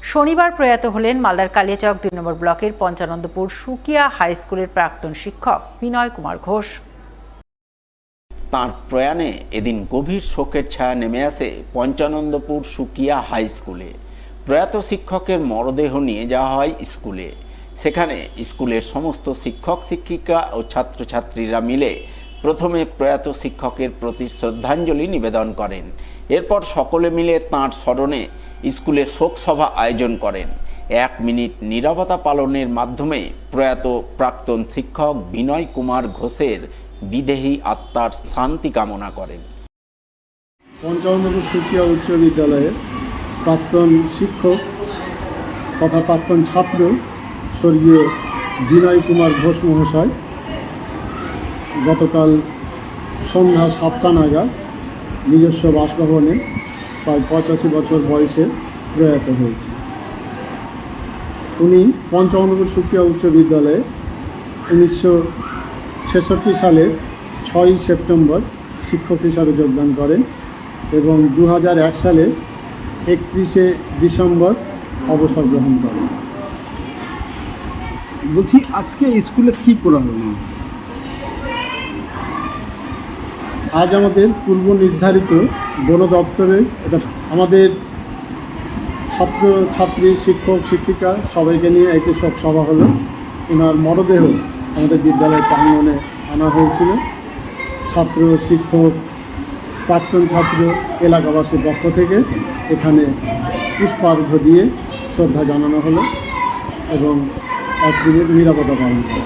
শনিবার প্রয়াত হলেন মালদার কালিয়াচক ২ নম্বর ব্লকের পঞ্চানন্দপুর সুকিয়া হাই স্কুলের প্রাক্তন শিক্ষক বিনয় কুমার ঘোষ। তাঁর প্রয়াণে এদিন গভীর শোকের ছায়া নেমে আসে পঞ্চানন্দপুর সুকিয়া হাই স্কুলে। প্রয়াত শিক্ষকের মরদেহ নিয়ে যাওয়া হয় স্কুলে। সেখানে স্কুলের সমস্ত শিক্ষক শিক্ষিকা ও ছাত্রছাত্রীরা মিলে প্রথমে প্রয়াত শিক্ষকের প্রতি শ্রদ্ধাঞ্জলি নিবেদন করেন। এরপর সকলে মিলে তাঁর স্মরণে স্কুলে শোক সভা আয়োজন করেন। ১ মিনিট নীরবতা পালনের মাধ্যমে প্রয়াত প্রাক্তন শিক্ষক বিনয় কুমার ঘোষের বিদেহী আত্মার শান্তি কামনা করেন। পঞ্চানন্দপুর সুকিয়া উচ্চ বিদ্যালয়ের প্রাক্তন শিক্ষক তথা প্রাক্তন ছাত্র স্বর্গীয় বিনয় কুমার ঘোষ মহাশয় গতকাল সন্ধ্যা ৭টা নাগাদ নিজস্ব বাসভবনে প্রায় ৮৫ বছর বয়সে প্রয়াত হয়েছে। উনি পঞ্চানন্দপুর সুকিয়া উচ্চ বিদ্যালয়ে ১৯৬৬ সালের ৬ই সেপ্টেম্বর শিক্ষক হিসাবে যোগদান করেন এবং ২০০১ সালে ৩১শে ডিসেম্বর অবসর গ্রহণ করেন। বলছি, আজকে স্কুলে কি করা হলো? আজ আমাদের পূর্ব নির্ধারিত বন দপ্তরে আমাদের ছাত্র ছাত্রী শিক্ষক শিক্ষিকা সবাইকে নিয়ে একটি শোক সভা হলো। ওনার মরদেহ আমাদের বিদ্যালয়ের প্রাঙ্গণে আনা হয়েছিল। ছাত্র শিক্ষক প্রাক্তন ছাত্র এলাকাবাসীর পক্ষ থেকে এখানে পুষ্পার্ঘ্য দিয়ে শ্রদ্ধা জানানো হলো এবং ১ মিনিট নীরবতা পালন করা।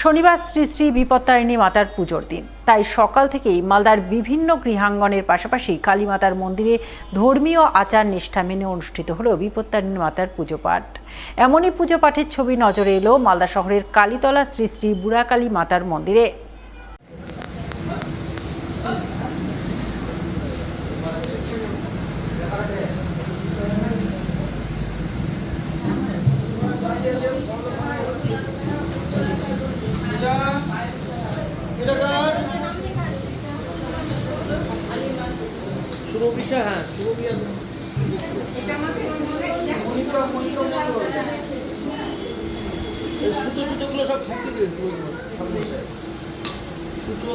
শনিবার শ্রী শ্রী বিপত্তারিণী মাতার পুজোর দিন, তাই সকাল থেকেই মালদার বিভিন্ন গৃহাঙ্গনের পাশাপাশি কালী মাতার মন্দিরে ধর্মীয় আচার নিষ্ঠা মেনে অনুষ্ঠিত হলো বিপত্তারিণী মাতার পুজো পাঠ। এমনই পুজো পাঠের ছবি নজরে এলো মালদা শহরের কালীতলা শ্রী শ্রী বুড়াকালী মাতার মন্দিরে। সুতোগুলো সব ঠেকে দিয়ে সুতো